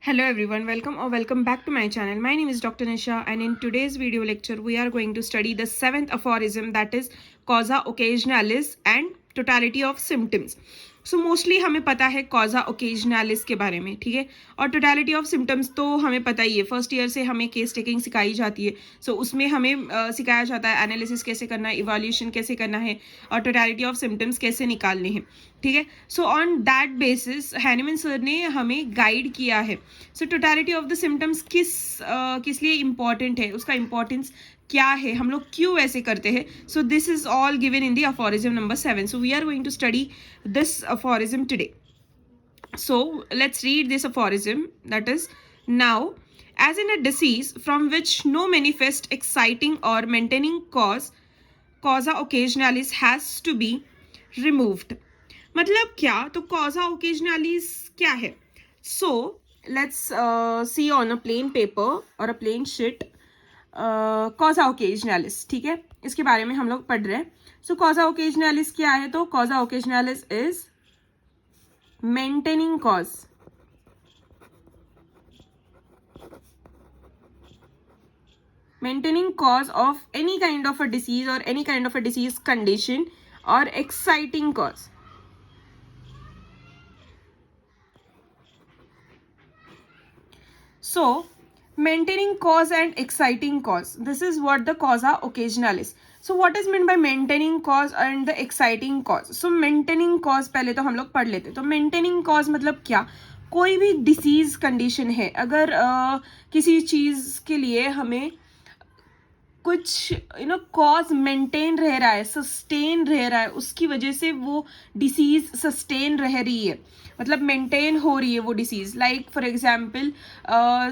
Hello everyone, welcome or welcome back to my channel. My name is Dr. Nisha and in today's video lecture we are going to study the seventh aphorism, that is causa occasionalis and totality of symptoms. So mostly हमें पता है कॉजा ओकेजनलिस के बारे में, ठीक है, और totality of symptoms तो हमें पता ही है, फर्स्ट ईयर से हमें केस टेकिंग सिखाई जाती है. सो उसमें हमें सिखाया जाता है एनालिसिस कैसे करना है, इवैल्यूएशन कैसे करना है और टोटलिटी ऑफ सिम्टम्स कैसे निकालने हैं, ठीक है. So on that basis Hahnemann sir ने हमें गाइड किया है. सो टोटलिटी ऑफ द सिम्टम्स किस लिए इम्पॉर्टेंट है, उसका इम्पॉर्टेंस क्या है, हम लोग क्यों ऐसे करते हैं. So this is all given in the aphorism number 7. So we are going to study this aphorism today. So let's read this aphorism, that is, now as in a disease from which no manifest exciting or maintaining causa occasionalis has to be removed. मतलब क्या, तो causa occasionalis क्या है. So let's see on a plain paper or a plain sheet causa occasionalis, ठीक है, इसके बारे में हम लोग पढ़ रहे हैं. सो कॉजा ओकेजनलिस क्या है, तो कॉजा ओकेजनलिस is maintaining cause of any kind of a disease और any kind of a disease condition और exciting cause. So maintaining cause and exciting cause, this is what the causa occasionalis. So what is meant by maintaining cause and the exciting cause? So maintaining cause पहले तो हम लोग पढ़ लेते. तो maintaining cause मतलब क्या, कोई भी डिसीज कंडीशन है, अगर किसी चीज के लिए हमें कुछ कॉज मेंटेन रह रहा है, सस्टेन रह रहा है, उसकी वजह से वो डिसीज सस्टेन रह रही है, मतलब मेंटेन हो रही है वो disease. Like for example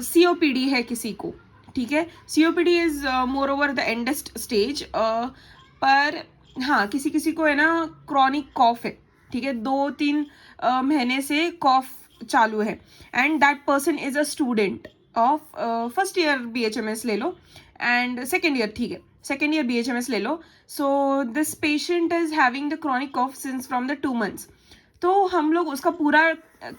COPD है किसी को, ठीक है, COPD is more over the endest stage, पर हाँ किसी को है ना क्रॉनिक कॉफ है, ठीक है, 2-3 महीने से कॉफ चालू है, and that person is a student of first year BHMS ले लो एंड सेकेंड ईयर, ठीक है, सेकेंड ईयर BHMS ले लो. So this patient is having the chronic cough since from the 2 months. तो हम लोग उसका पूरा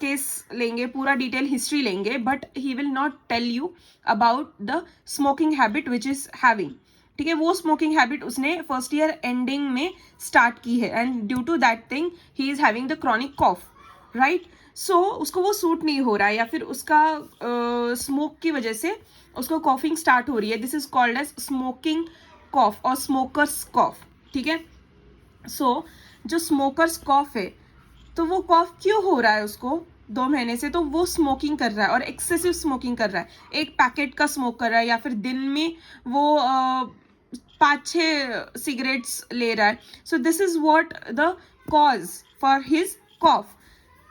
केस लेंगे, पूरा डिटेल हिस्ट्री लेंगे, but he will not tell you about the smoking habit which is having, ठीक है. वो स्मोकिंग हैबिट उसने फर्स्ट ईयर एंडिंग में स्टार्ट की है and due to that thing he is having the chronic cough, right. So उसको वो suit नहीं हो रहा है या फिर उसका स्मोक की वजह से उसको कॉफिंग स्टार्ट हो रही है. This is called as smoking cough और स्मोकर्स कॉफ, ठीक है. सो जो स्मोकर्स कॉफ है, तो वो कॉफ क्यों हो रहा है उसको 2 महीने से, तो वो स्मोकिंग कर रहा है और एक्सेसिव स्मोकिंग कर रहा है, 1 पैकेट का स्मोक कर रहा है या फिर दिन में वो 5-6 सिगरेट्स ले रहा है. So this is what the cause for his cough.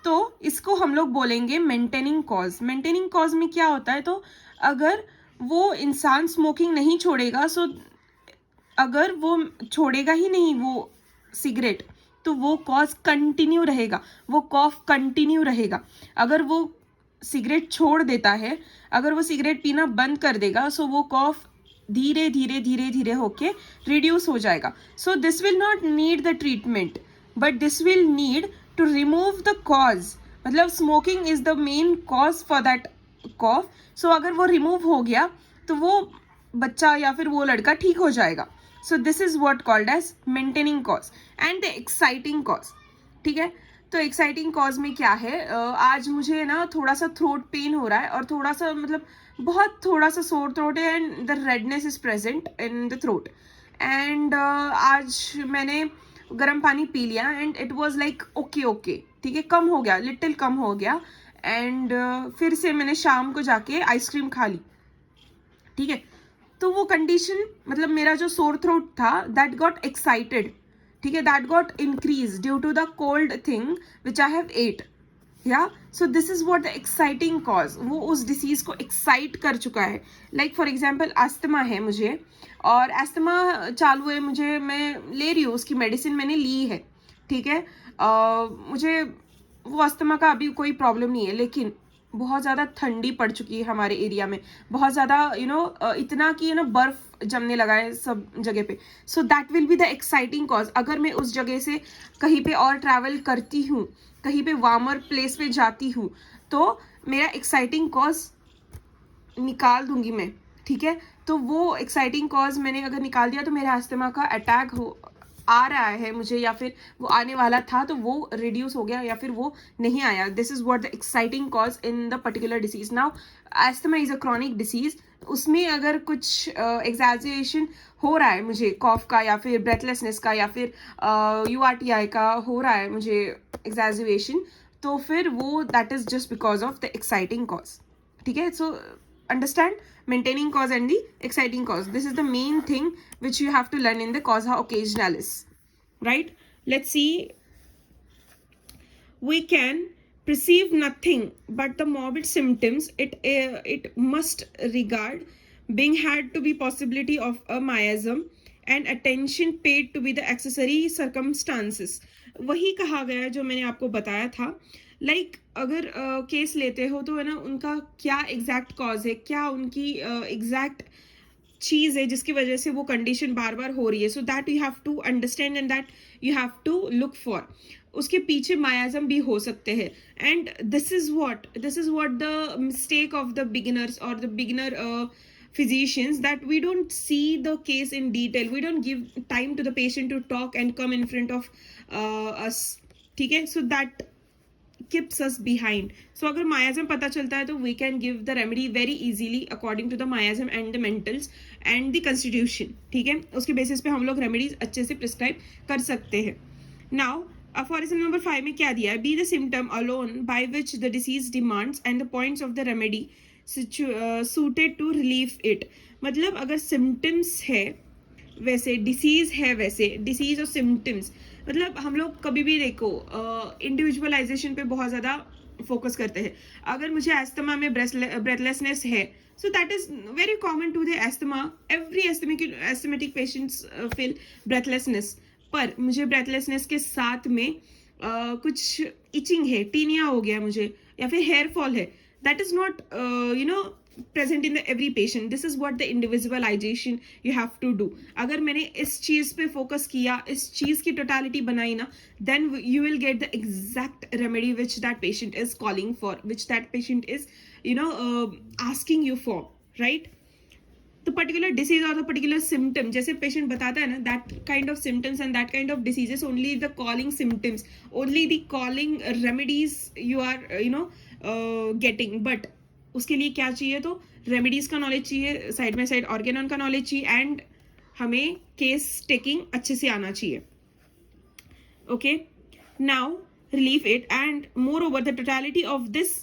तो इसको हम लोग बोलेंगे मेंटेनिंग कॉज. मेंटेनिंग कॉज में क्या होता है, तो अगर वो इंसान स्मोकिंग नहीं छोड़ेगा, सो अगर वो छोड़ेगा ही नहीं वो सिगरेट, तो वो कॉज कंटिन्यू रहेगा, वो कॉफ कंटिन्यू रहेगा. अगर वो सिगरेट छोड़ देता है, अगर वो सिगरेट पीना बंद कर देगा, सो वो कॉफ धीरे धीरे धीरे धीरे होके रिड्यूस हो जाएगा. So this will not need the treatment, but this will need to remove the cause. मतलब smoking is the main cause for that cough. So अगर वो रिमूव हो गया तो वो बच्चा या फिर वो लड़का ठीक हो जाएगा. So this is what called as maintaining cause and the exciting cause, ठीक है. तो एक्साइटिंग कॉज में क्या है, आज मुझे ना थोड़ा सा थ्रोट पेन हो रहा है और थोड़ा सा मतलब बहुत थोड़ा सा सोर थ्रोट है and the redness is present in the throat, and आज मैंने गर्म पानी पी लिया and it was like okay, ठीक है, कम हो गया, लिटिल कम हो गया, एंड फिर से मैंने शाम को जाके आइसक्रीम खा ली, ठीक है. तो वो कंडीशन मतलब मेरा जो सोर थ्रोट था दैट गॉट एक्साइटेड, ठीक है, that got increase due to the cold thing which I have ate, yeah. So this is what the exciting cause, वो उस डिसीज को एक्साइट कर चुका है. लाइक फॉर एग्जाम्पल अस्थमा है मुझे और अस्थमा चालू है मुझे, मैं ले रही हूँ उसकी मेडिसिन मैंने ली है, ठीक है, मुझे वो अस्थमा का अभी कोई प्रॉब्लम नहीं है, लेकिन बहुत ज़्यादा ठंडी पड़ चुकी है हमारे एरिया में, बहुत ज़्यादा इतना कि बर्फ़ जमने लगा है सब जगह पे. So that will be the exciting cause. अगर मैं उस जगह से कहीं पे और ट्रैवल करती हूँ, कहीं पे वार्मर प्लेस पे जाती हूँ, तो मेरा एक्साइटिंग कॉज निकाल दूंगी मैं, ठीक है। तो वो एक्साइटिंग कॉज मैंने अगर निकाल दिया तो मेरा अस्थमा का अटैक आ रहा है मुझे, या फिर वो आने वाला था तो वो रिड्यूस हो गया, या फिर वो नहीं आया। This is what the exciting cause in the particular disease. Now asthma is a chronic disease, उसमें अगर कुछ एग्जैजरेशन हो रहा है मुझे कॉफ का, या फिर ब्रेथलेसनेस का, या फिर URTI का हो रहा है मुझे एग्जैजरेशन, तो फिर वो that is just because of the exciting cause, ठीक है। सो understand maintaining cause and the exciting cause. This is the main thing which you have to learn in the causa occasionalis, right? Let's see. We can perceive nothing but the morbid symptoms. It must regard being had to be possibility of a miasm and attention paid to be the accessory circumstances. वही कहा गया जो मैंने आपको बताया था। अगर case लेते हो तो है ना, उनका क्या एग्जैक्ट कॉज है, क्या उनकी एग्जैक्ट चीज़ है जिसकी वजह से वो कंडीशन बार बार हो रही है। So that you have to understand and that you have to look for. उसके पीछे मायाजम भी हो सकते हैं। And this is what the mistake of the beginners और the beginner physicians, that we don't see the case in detail, we don't give time to the patient to talk and come in front of us, ठीक है। so that keeps us behind. So अगर miasm पता चलता है तो we can give the remedy very easily according to the miasm and the mentals and the constitution, ठीक है। उसके basis पे हम लोग remedies अच्छे से prescribe कर सकते हैं। Now aphorism number 5 में क्या दिया है? Be the symptom alone by which the disease demands and the points of the remedy suited to relieve it. मतलब अगर symptoms है वैसे डिसीज है, वैसे डिसीज और सिम्टम्स, मतलब हम लोग कभी भी देखो इंडिविजुअलाइजेशन पे बहुत ज़्यादा फोकस करते हैं। अगर मुझे एस्थमा में ब्रेथलेसनेस है, so that is very common to the asthma, every asthmatic patients feel breathlessness. पर मुझे ब्रेथलेसनेस के साथ में कुछ इचिंग है, टीनिया हो गया मुझे, या फिर हेयर फॉल है, that is not present in the every patient. This is what the individualization you have to do. अगर मैंने इस चीज पे फोकस किया, इस चीज की टोटालिटी बनाई ना, then you will get the exact remedy which that patient is calling for, which that patient is asking you for, right? The particular disease or the particular symptom, जैसे patient बताता है ना, that kind of symptoms and that kind of diseases, only the calling symptoms, only the calling remedies you are getting. But उसके लिए क्या चाहिए? तो remedies का नॉलेज चाहिए, साइड बाय साइड ऑर्गेनॉन का नॉलेज चाहिए, एंड हमें केस टेकिंग अच्छे से आना चाहिए। Okay, now relieve it and more over the totality of this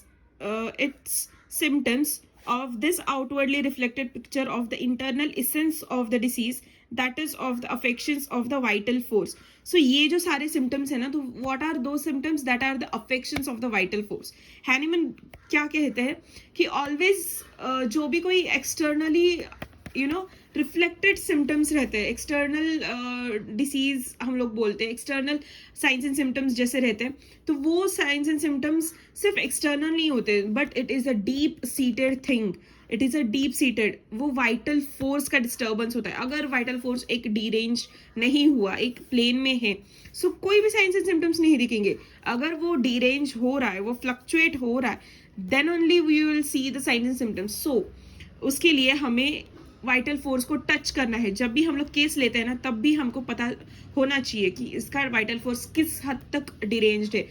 it's symptoms of this outwardly reflected picture of the internal essence of the disease, that is of the affections of the vital force. So ये जो सारे symptoms है ना, तो what are those symptoms? That are the affections of the vital force. Hahnemann क्या कहते हैं कि always जो भी कोई externally रिफ्लेक्टेड सिम्टम्स रहते हैं, एक्सटर्नल डिसीज हम लोग बोलते हैं, एक्सटर्नल साइंस एंड सिम्टम्स जैसे रहते हैं, तो वो साइंस एंड सिम्टम्स सिर्फ एक्सटर्नल नहीं होते, but it is a deep seated thing, it is a deep seated, वो वाइटल फोर्स का डिस्टर्बेंस होता है। अगर वाइटल फोर्स एक डीरेंज नहीं हुआ, एक प्लेन में है, सो कोई भी साइंस एंड सिम्टम्स नहीं दिखेंगे। अगर वो डीरेंज हो रहा है, वो फ्लक्चुएट हो रहा है, then only we will see the signs and symptoms. So उसके लिए हमें वाइटल फोर्स को टच करना है। जब भी हम लोग केस लेते हैं ना, तब भी हमको पता होना चाहिए कि इसका वाइटल फोर्स किस हद तक डिरेंज्ड है,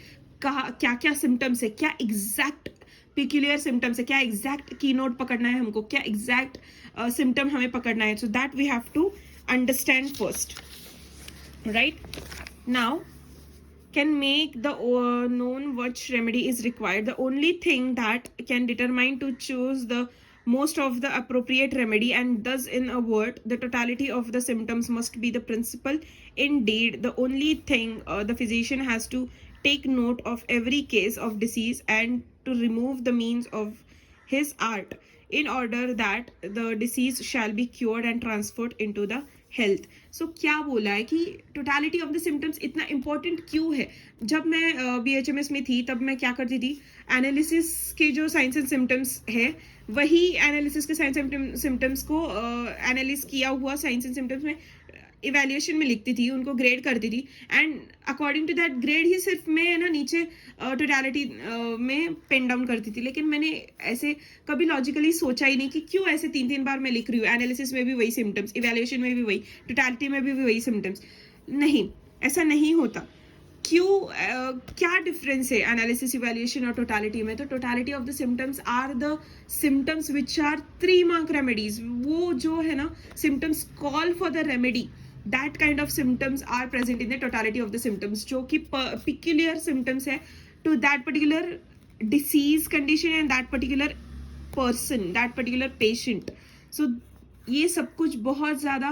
कहाँ क्या क्या सिम्टम्स है, क्या एग्जैक्ट पिक्यूलियर सिम्टम्स है, क्या एग्जैक्ट की नोट पकड़ना है हमको, क्या एग्जैक्ट सिम्टम हमें पकड़ना है। So that we have to understand first, right? Now can make the known which remedy is required. The only thing that can determine to choose the most of the appropriate remedy, and thus in a word, the totality of the symptoms must be the principle. Indeed, the only thing the physician has to take note of every case of disease and to remove the means of his art in order that the disease shall be cured and transferred into the health. So क्या बोला है कि totality of the symptoms इतना important क्यों है? जब मैं BHMS में थी तब मैं क्या करती थी, एनालिसिस के जो साइंस एंड सिम्टम्स है, वही एनालिसिस के साइंस एंड सिम्टम्स को एनालिस किया हुआ साइंस एंड सिम्टम्स में इवेल्यूएशन में लिखती थी, उनको ग्रेड करती थी, and according to that grade ही सिर्फ मैं ना नीचे टोटलिटी में पेन डाउन करती थी। लेकिन मैंने ऐसे कभी लॉजिकली सोचा ही नहीं कि क्यों ऐसे 3-3 बार मैं लिख रही हूँ, एनालिसिस में भी वही सिम्टम्स, इवेल्यूएशन में भी वही, टोटलिटी में भी वही सिम्टम्स। नहीं, ऐसा नहीं होता। क्यों क्या डिफरेंस है एनालिसिस, इवैल्यूएशन और टोटलिटी में? तो totality of the symptoms are the symptoms which are 3 mark remedies. वो जो है ना symptoms call for the remedy, that kind of symptoms are present in the totality of the symptoms, जो कि peculiar symptoms है to that particular disease condition and that particular person, that particular patient. So ये सब कुछ बहुत ज़्यादा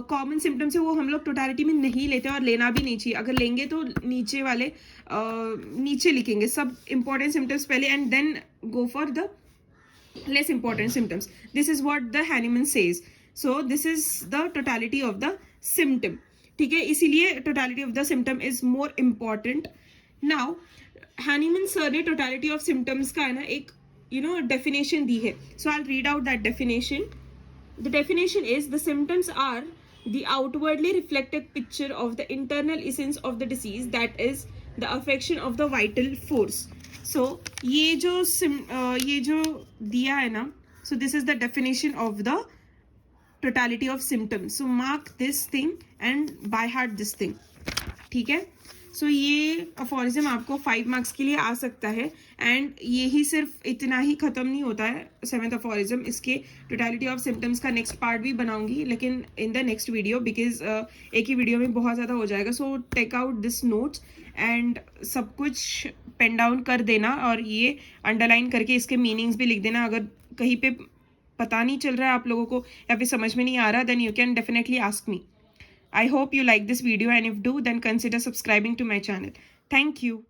common symptoms है, वो हम लोग टोटलिटी में नहीं लेते और लेना भी नहीं चाहिए। अगर लेंगे तो नीचे वाले नीचे लिखेंगे सब इंपॉर्टेंट सिम्टम्स पहले and then go for the less important symptoms. This is what the Hahnemann says. So this is the totality of the symptom. ठीक है, इसीलिए totality of the symptom is more important. Now Hahnemann sir ने totality of symptoms का है ना एक definition दी है. So I'll read out that definition. The definition is the symptoms are the outwardly reflected picture of the internal essence of the disease, that is the affection of the vital force. So ये जो दिया है ना, so this is the definition of the totality of symptoms. So mark this thing and by heart this thing. ठीक है, सो ये aphorism आपको 5 marks के लिए आ सकता है एंड ये ही सिर्फ इतना ही ख़त्म नहीं होता है 7th अफोरिज्म। इसके टोटलिटी ऑफ सिम्टम्स का नेक्स्ट पार्ट भी बनाऊंगी, लेकिन in the next video, because एक ही वीडियो में बहुत ज़्यादा हो जाएगा। So take out this notes and सब कुछ पेन डाउन कर देना और ये अंडरलाइन करके इसके मीनिंग्स भी लिख देना। अगर कहीं पे पता नहीं चल रहा है आप लोगों को या फिर समझ में नहीं आ रहा, then you can definitely ask me. I hope you like this video, and if do, then consider subscribing to my channel. Thank you.